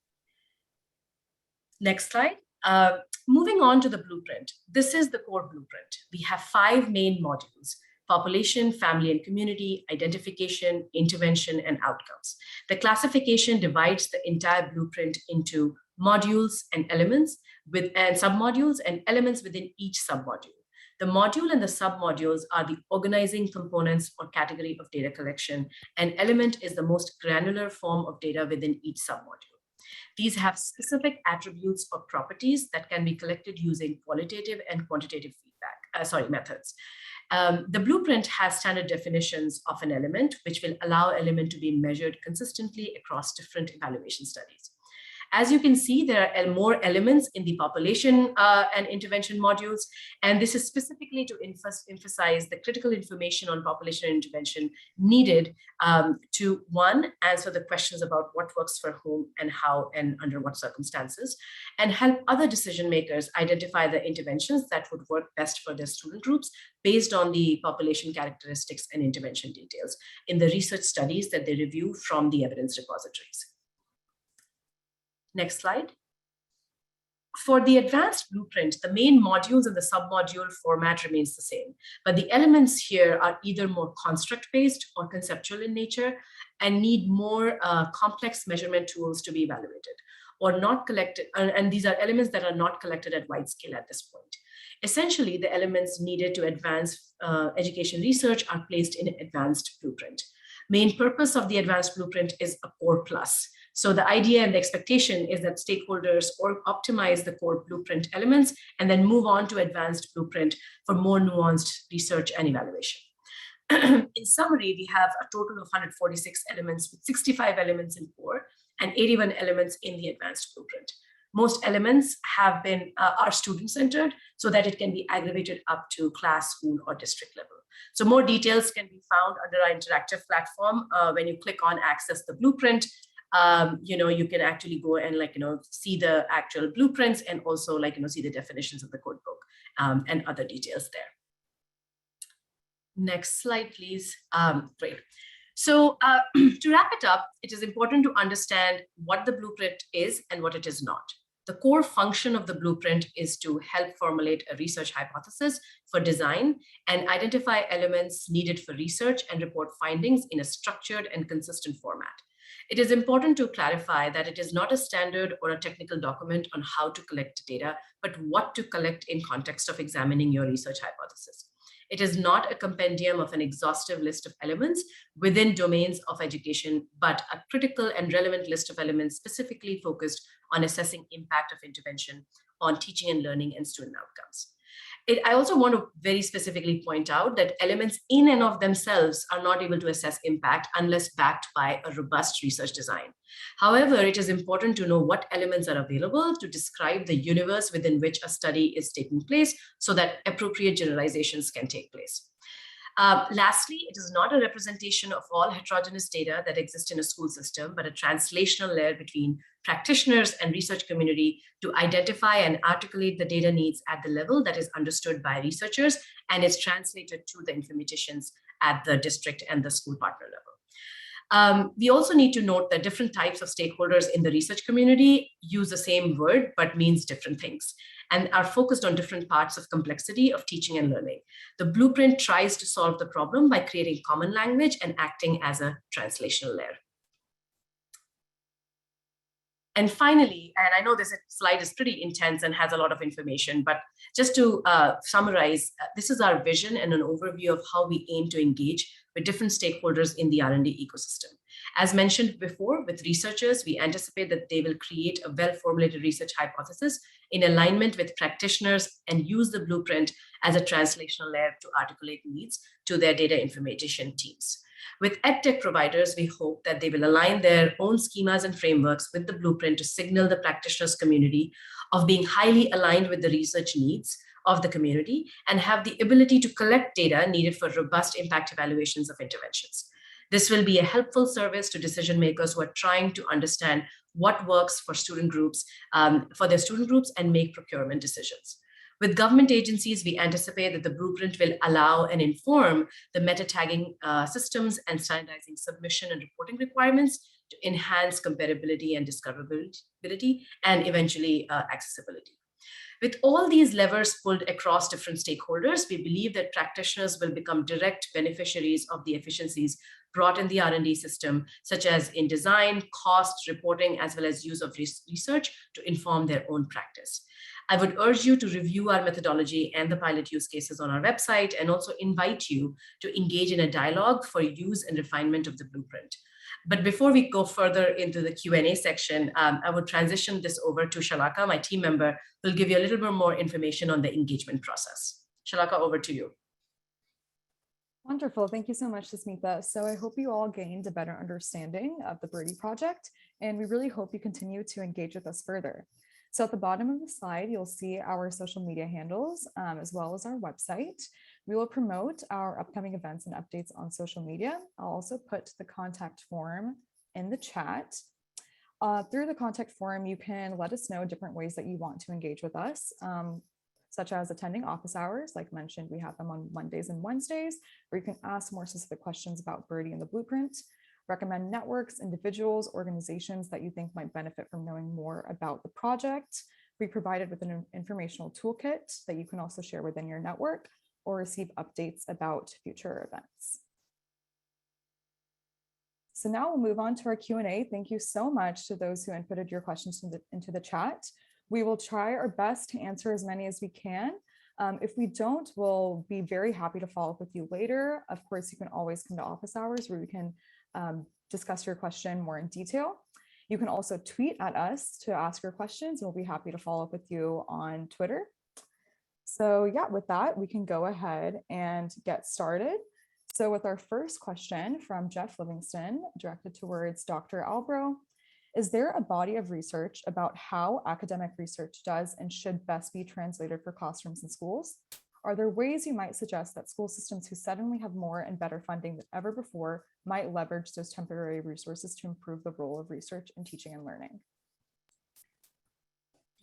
Next slide. Moving on to the blueprint. This is the core blueprint. We have 5 main modules: population, family and community, identification, intervention, and outcomes. The classification divides the entire blueprint into modules and elements and submodules and elements within each submodule. The module and the submodules are the organizing components or category of data collection, and element is the most granular form of data within each submodule. These have specific attributes or properties that can be collected using qualitative and quantitative methods. The blueprint has standard definitions of an element, which will allow element to be measured consistently across different evaluation studies. As you can see, there are more elements in the population and intervention modules, and this is specifically to emphasize the critical information on population and intervention needed to, one, answer the questions about what works for whom and how and under what circumstances, and help other decision makers identify the interventions that would work best for their student groups based on the population characteristics and intervention details in the research studies that they review from the evidence repositories. Next slide. For the advanced blueprint, the main modules and the submodule format remains the same, but the elements here are either more construct-based or conceptual in nature and need more complex measurement tools to be evaluated or not collected. And these are elements that are not collected at wide scale at this point. Essentially, the elements needed to advance education research are placed in an advanced blueprint. Main purpose of the advanced blueprint is a core plus. So the idea and the expectation is that stakeholders optimize the core blueprint elements and then move on to advanced blueprint for more nuanced research and evaluation. In summary, we have a total of 146 elements with 65 elements in core and 81 elements in the advanced blueprint. Most elements have been are student-centered so that it can be aggregated up to class, school, or district level. So more details can be found under our interactive platform. When you click on Access the Blueprint, you can actually go and see the actual blueprints and also see the definitions of the code book and other details there. Next slide, please. Great. So to wrap it up, it is important to understand what the blueprint is and what it is not. The core function of the blueprint is to help formulate a research hypothesis for design and identify elements needed for research and report findings in a structured and consistent format. It is important to clarify that it is not a standard or a technical document on how to collect data, but what to collect in context of examining your research hypothesis. It is not a compendium of an exhaustive list of elements within domains of education, but a critical and relevant list of elements specifically focused on assessing impact of intervention on teaching and learning and student outcomes. I also want to very specifically point out that elements in and of themselves are not able to assess impact unless backed by a robust research design. However, it is important to know what elements are available to describe the universe within which a study is taking place so that appropriate generalizations can take place. Lastly, it is not a representation of all heterogeneous data that exist in a school system, but a translational layer between practitioners and research community to identify and articulate the data needs at the level that is understood by researchers and is translated to the informaticians at the district and the school partner level. We also need to note that different types of stakeholders in the research community use the same word, but means different things, and are focused on different parts of complexity of teaching and learning. The blueprint tries to solve the problem by creating common language and acting as a translational layer. And finally, and I know this slide is pretty intense and has a lot of information, but just to summarize, this is our vision and an overview of how we aim to engage with different stakeholders in the R&D ecosystem. As mentioned before, with researchers, we anticipate that they will create a well-formulated research hypothesis in alignment with practitioners and use the blueprint as a translational layer to articulate needs to their data information teams. With EdTech providers, we hope that they will align their own schemas and frameworks with the blueprint to signal the practitioners community of being highly aligned with the research needs of the community and have the ability to collect data needed for robust impact evaluations of interventions. This will be a helpful service to decision makers who are trying to understand what works for student groups, for their student groups, and make procurement decisions. With government agencies, we anticipate that the blueprint will allow and inform the meta tagging systems and standardizing submission and reporting requirements to enhance comparability and discoverability and eventually accessibility. With all these levers pulled across different stakeholders, we believe that practitioners will become direct beneficiaries of the efficiencies brought in the R&D system, such as in design, cost, reporting, as well as use of research to inform their own practice. I would urge you to review our methodology and the pilot use cases on our website, and also invite you to engage in a dialogue for use and refinement of the blueprint. But before we go further into the Q&A section, I would transition this over to Shalaka, my team member, who will give you a little bit more information on the engagement process. Shalaka, over to you. Wonderful. Thank you so much, Susmita. So I hope you all gained a better understanding of the Birdie project, and we really hope you continue to engage with us further. So at the bottom of the slide, you'll see our social media handles, as well as our website. We will promote our upcoming events and updates on social media. I'll also put the contact form in the chat. Through the contact form, you can let us know different ways that you want to engage with us, such as attending office hours. Like mentioned, we have them on Mondays and Wednesdays, where you can ask more specific questions about Birdie and the blueprint. Recommend networks, individuals, organizations that you think might benefit from knowing more about the project. We provided with an informational toolkit that you can also share within your network or receive updates about future events. So now we'll move on to our Q&A. Thank you so much to those who inputted your questions into the chat. We will try our best to answer as many as we can. If we don't, we'll be very happy to follow up with you later. Of course, you can always come to office hours where we can discuss your question more in detail. You can also tweet at us to ask your questions. We'll be happy to follow up with you on Twitter. So yeah, with that, we can go ahead and get started. So with our first question from Jeff Livingston, directed towards Dr. Albro, is there a body of research about how academic research does and should best be translated for classrooms and schools? Are there ways you might suggest that school systems who suddenly have more and better funding than ever before might leverage those temporary resources to improve the role of research in teaching and learning?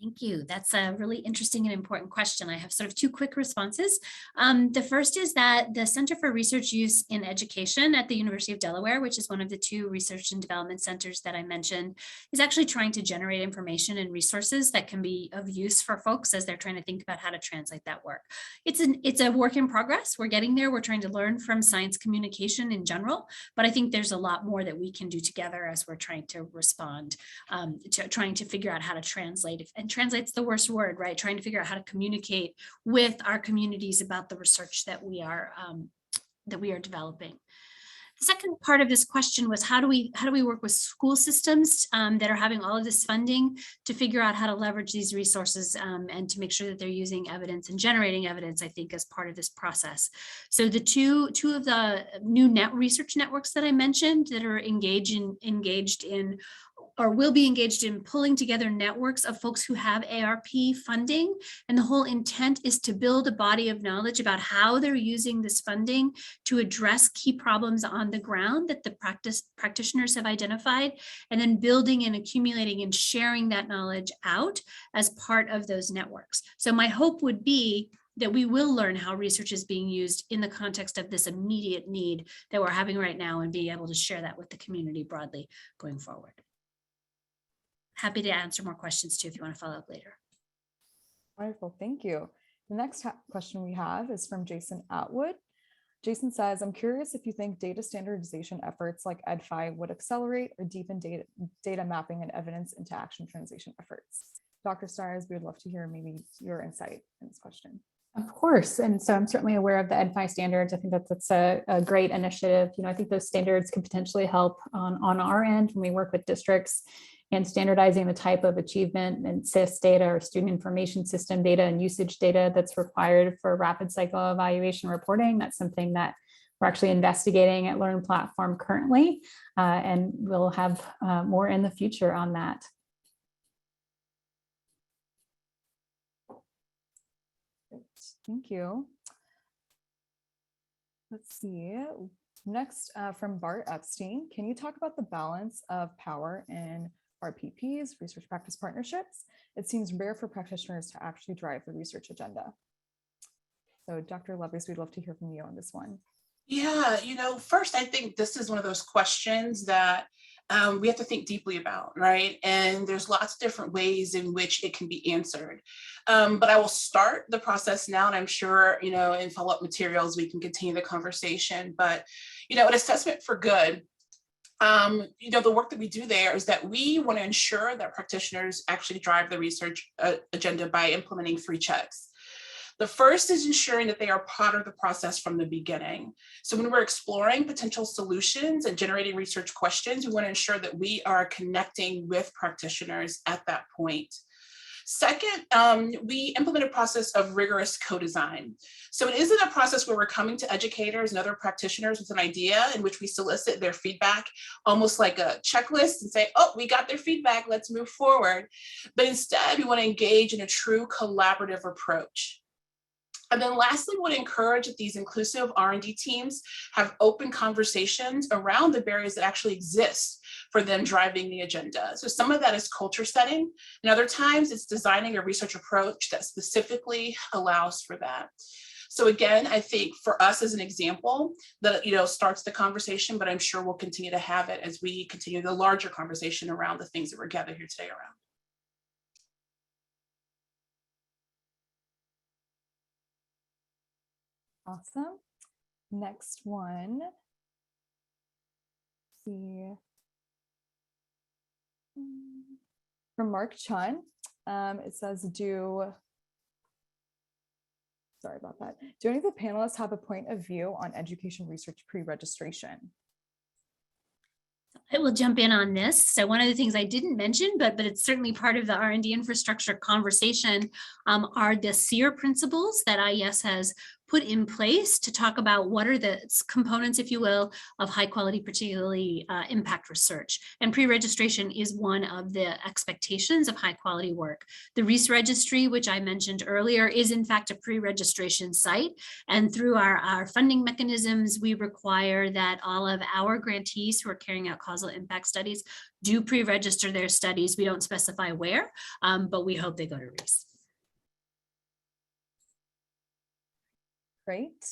Thank you. That's a really interesting and important question. I have sort of two quick responses. The first is that the Center for Research Use in Education at the University of Delaware, which is one of the two research and development centers that I mentioned, is actually trying to generate information and resources that can be of use for folks as they're trying to think about how to translate that work. It's a work in progress. We're getting there. We're trying to learn from science communication in general, but I think there's a lot more that we can do together as we're trying to respond to trying to figure out how to translate and translate's the worst word, right? Trying to figure out how to communicate with our communities about the research that we are developing. The second part of this question was how do we work with school systems that are having all of this funding to figure out how to leverage these resources and to make sure that they're using evidence and generating evidence, I think, as part of this process. So the two of the new research networks that I mentioned that are engaged in or will be engaged in pulling together networks of folks who have ARP funding. And the whole intent is to build a body of knowledge about how they're using this funding to address key problems on the ground that the practitioners have identified, and then building and accumulating and sharing that knowledge out as part of those networks. So my hope would be that we will learn how research is being used in the context of this immediate need that we're having right now and be able to share that with the community broadly going forward. Happy to answer more questions too if you want to follow up later. Wonderful, thank you. The next question we have is from Jason Atwood. Jason says, I'm curious if you think data standardization efforts like EdFi would accelerate or deepen data mapping and evidence into action translation efforts. Dr. Stiers, we would love to hear maybe your insight in this question. Of course. And so I'm certainly aware of the EdFi standards. I think that's a great initiative. I think those standards can potentially help on our end when we work with districts and standardizing the type of achievement and SIS data or student information system data and usage data that's required for rapid cycle evaluation reporting. That's something that we're actually investigating at LearnPlatform currently, and we'll have more in the future on that. Thank you. Let's see. Next, from Bart Epstein, can you talk about the balance of power in RPPs, research practice partnerships? It seems rare for practitioners to actually drive the research agenda. So Dr. Lovelace, we'd love to hear from you on this one. Yeah, first, I think this is one of those questions that we have to think deeply about, right? And there's lots of different ways in which it can be answered. But I will start the process now, and I'm sure, in follow-up materials, we can continue the conversation. But, an assessment for good, the work that we do there is that we want to ensure that practitioners actually drive the research agenda by implementing 3 checks. The first is ensuring that they are part of the process from the beginning. So when we're exploring potential solutions and generating research questions, we want to ensure that we are connecting with practitioners at that point. Second, we implement a process of rigorous co-design. So it isn't a process where we're coming to educators and other practitioners with an idea in which we solicit their feedback, almost like a checklist, and say, oh, we got their feedback, let's move forward. But instead, we want to engage in a true collaborative approach. And then lastly, we would encourage that these inclusive R&D teams have open conversations around the barriers that actually exist for them driving the agenda. So some of that is culture setting, and other times it's designing a research approach that specifically allows for that. So again, I think for us as an example, that starts the conversation, but I'm sure we'll continue to have it as we continue the larger conversation around the things that we're gathered here today around. Awesome. Next one. Let's see. From Mark Chun, it says, sorry about that. Do any of the panelists have a point of view on education research pre-registration? I will jump in on this. So one of the things I didn't mention, but it's certainly part of the R&D infrastructure conversation, are the SEER principles that IES has put in place to talk about what are the components, if you will, of high quality, particularly impact research. And pre-registration is one of the expectations of high quality work. The Reese Registry, which I mentioned earlier, is in fact a pre-registration site. And through our funding mechanisms, we require that all of our grantees who are carrying out causal impact studies do pre-register their studies. We don't specify where, but we hope they go to Reese. Great.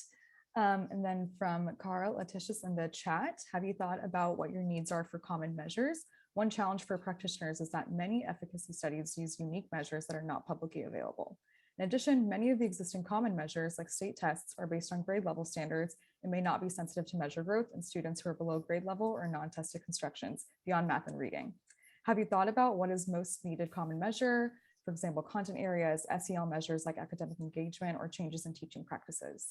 And then from Carl Letitius in the chat, have you thought about what your needs are for common measures? One challenge for practitioners is that many efficacy studies use unique measures that are not publicly available. In addition, many of the existing common measures like state tests are based on grade level standards and may not be sensitive to measure growth in students who are below grade level or non-tested constructions beyond math and reading. Have you thought about what is most needed common measure? for example, content areas, SEL measures like academic engagement, or changes in teaching practices?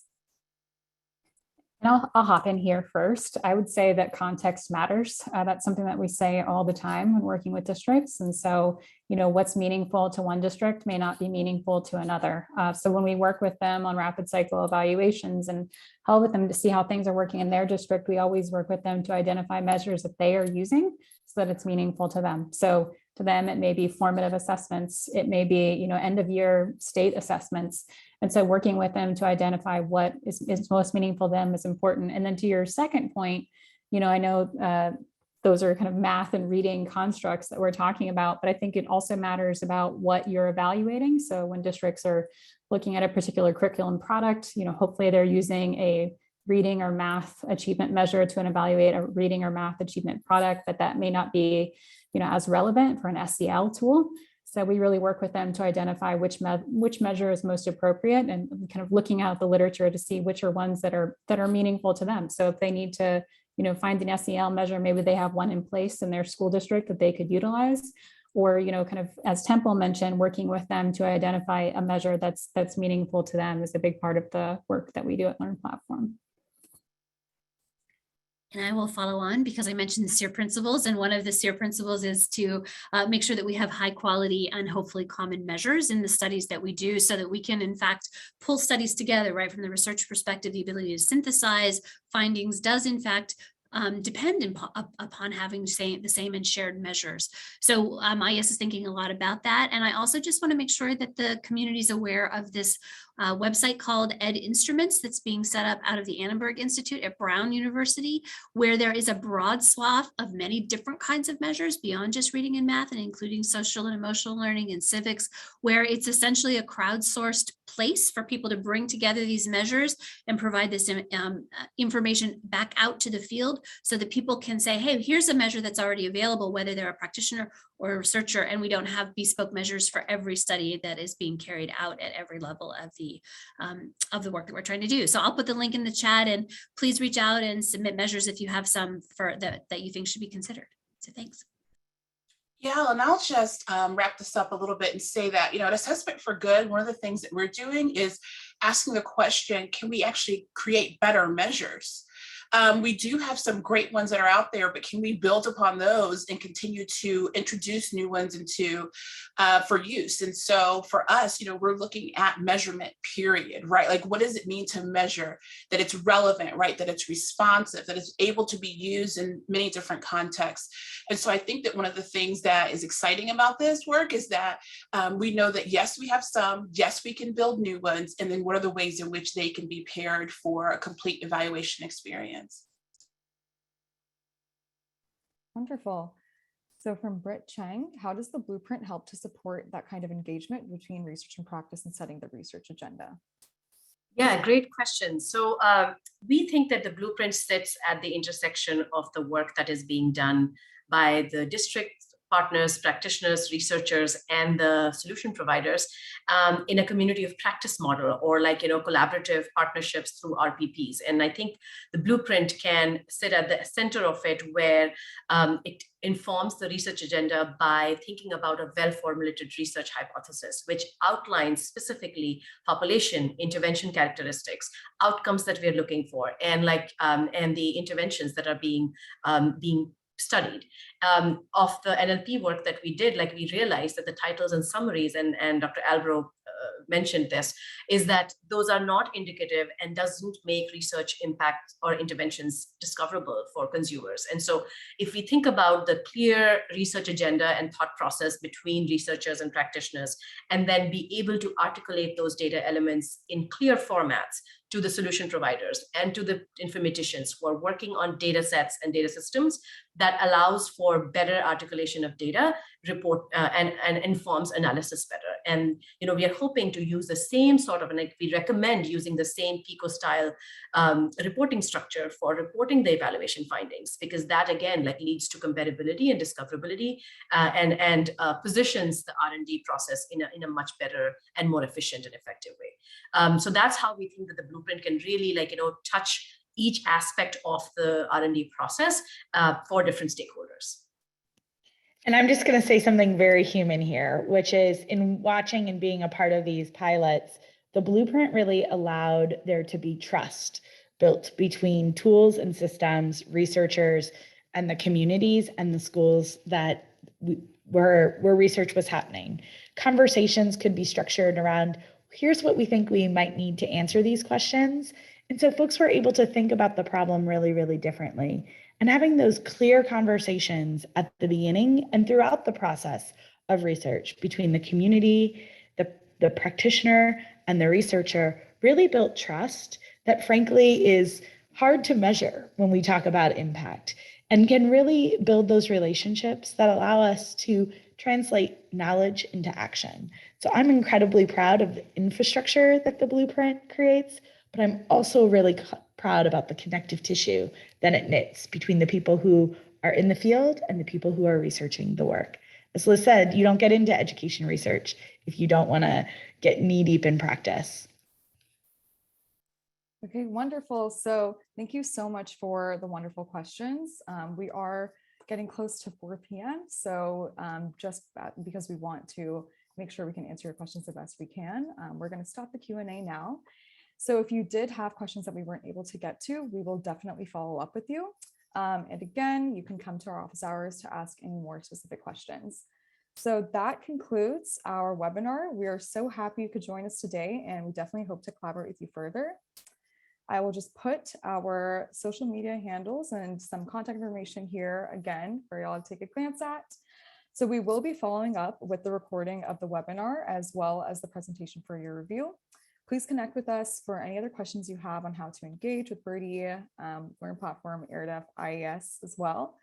And I'll hop in here first. I would say that context matters. That's something that we say all the time when working with districts. And so, what's meaningful to one district may not be meaningful to another. So when we work with them on rapid cycle evaluations and help with them to see how things are working in their district, we always work with them to identify measures that they are using so that it's meaningful to them. So to them, it may be formative assessments. It may be, end of year state assessments. And so working with them to identify what is most meaningful to them is important. And then to your second point, I know those are kind of math and reading constructs that we're talking about, but I think it also matters about what you're evaluating. So when districts are looking at a particular curriculum product, hopefully they're using a reading or math achievement measure to evaluate a reading or math achievement product, but that may not be, as relevant for an SEL tool. So we really work with them to identify which measure is most appropriate, and kind of looking at the literature to see which are ones that are meaningful to them. So if they need to, find an SEL measure, maybe they have one in place in their school district that they could utilize, or kind of as Temple mentioned, working with them to identify a measure that's meaningful to them is a big part of the work that we do at LearnPlatform. And I will follow on because I mentioned the SEER principles, and one of the SEER principles is to make sure that we have high quality and hopefully common measures in the studies that we do, so that we can in fact pull studies together, right? From the research perspective, the ability to synthesize findings does in fact depend upon having the same and shared measures. So IES is thinking a lot about that. And I also just want to make sure that the community is aware of this website called Ed Instruments that's being set up out of the Annenberg Institute at Brown University, where there is a broad swath of many different kinds of measures beyond just reading and math, and including social and emotional learning and civics, where it's essentially a crowdsourced place for people to bring together these measures and provide this information back out to the field, so that people can say, hey, here's a measure that's already available, whether they're a practitioner or a researcher, and we don't have bespoke measures for every study that is being carried out at every level of the work that we're trying to do. So I'll put the link in the chat, and please reach out and submit measures if you have some for that you think should be considered. So thanks. Yeah, and I'll just wrap this up a little bit and say that, at Assessment for Good, one of the things that we're doing is asking the question, can we actually create better measures? We do have some great ones that are out there, but can we build upon those and continue to introduce new ones into for use? And so for us, we're looking at measurement, period, right? Like, what does it mean to measure that it's relevant, right? That it's responsive, that it's able to be used in many different contexts. And so I think that one of the things that is exciting about this work is that we know that, yes, we have some, yes, we can build new ones. And then what are the ways in which they can be paired for a complete evaluation experience? Wonderful. So from Britt Chang, how does the blueprint help to support that kind of engagement between research and practice and setting the research agenda? Yeah, great question. So we think that the blueprint sits at the intersection of the work that is being done by the district partners, practitioners, researchers, and the solution providers in a community of practice model, or collaborative partnerships through RPPs. And I think the blueprint can sit at the center of it, where it informs the research agenda by thinking about a well-formulated research hypothesis, which outlines specifically population intervention characteristics, outcomes that we're looking for, and the interventions that are being studied. Of the NLP work that we did, we realized that the titles and summaries, and Dr. Albro mentioned this, is that those are not indicative and doesn't make research impact or interventions discoverable for consumers. And so if we think about the clear research agenda and thought process between researchers and practitioners, and then be able to articulate those data elements in clear formats to the solution providers and to the informaticians who are working on data sets and data systems, that allows for better articulation of data, report and informs analysis better. And we are hoping to use the same sort of, and we recommend using the same PICO style reporting structure for reporting the evaluation findings, because that again leads to comparability and discoverability, and positions the R&D process in a much better and more efficient and effective way. So that's how we think that the blueprint can really touch each aspect of the R&D process for different stakeholders. And I'm just going to say something very human here, which is in watching and being a part of these pilots, the blueprint really allowed there to be trust built between tools and systems, researchers, and the communities and the schools that where research was happening. Conversations could be structured around, here's what we think we might need to answer these questions. And so folks were able to think about the problem really, really differently. And having those clear conversations at the beginning and throughout the process of research between the community, the practitioner, and the researcher really built trust that frankly is hard to measure when we talk about impact, and can really build those relationships that allow us to translate knowledge into action. So I'm incredibly proud of the infrastructure that the blueprint creates, but I'm also really proud about the connective tissue that it knits between the people who are in the field and the people who are researching the work. As Liz said, you don't get into education research if you don't want to get knee deep in practice. Okay, wonderful. So thank you so much for the wonderful questions. We are getting close to 4 p.m. So just because we want to make sure we can answer your questions the best we can, we're going to stop the Q&A now. So if you did have questions that we weren't able to get to, we will definitely follow up with you. And again, you can come to our office hours to ask any more specific questions. So that concludes our webinar. We are so happy you could join us today, and we definitely hope to collaborate with you further. I will just put our social media handles and some contact information here again for y'all to take a glance at. So we will be following up with the recording of the webinar as well as the presentation for your review. Please connect with us for any other questions you have on how to engage with Birdie, LearnPlatform, AERDF, IES as well,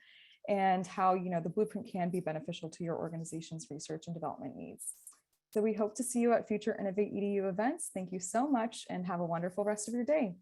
and how the blueprint can be beneficial to your organization's research and development needs. So we hope to see you at future InnovateEDU events. Thank you so much and have a wonderful rest of your day.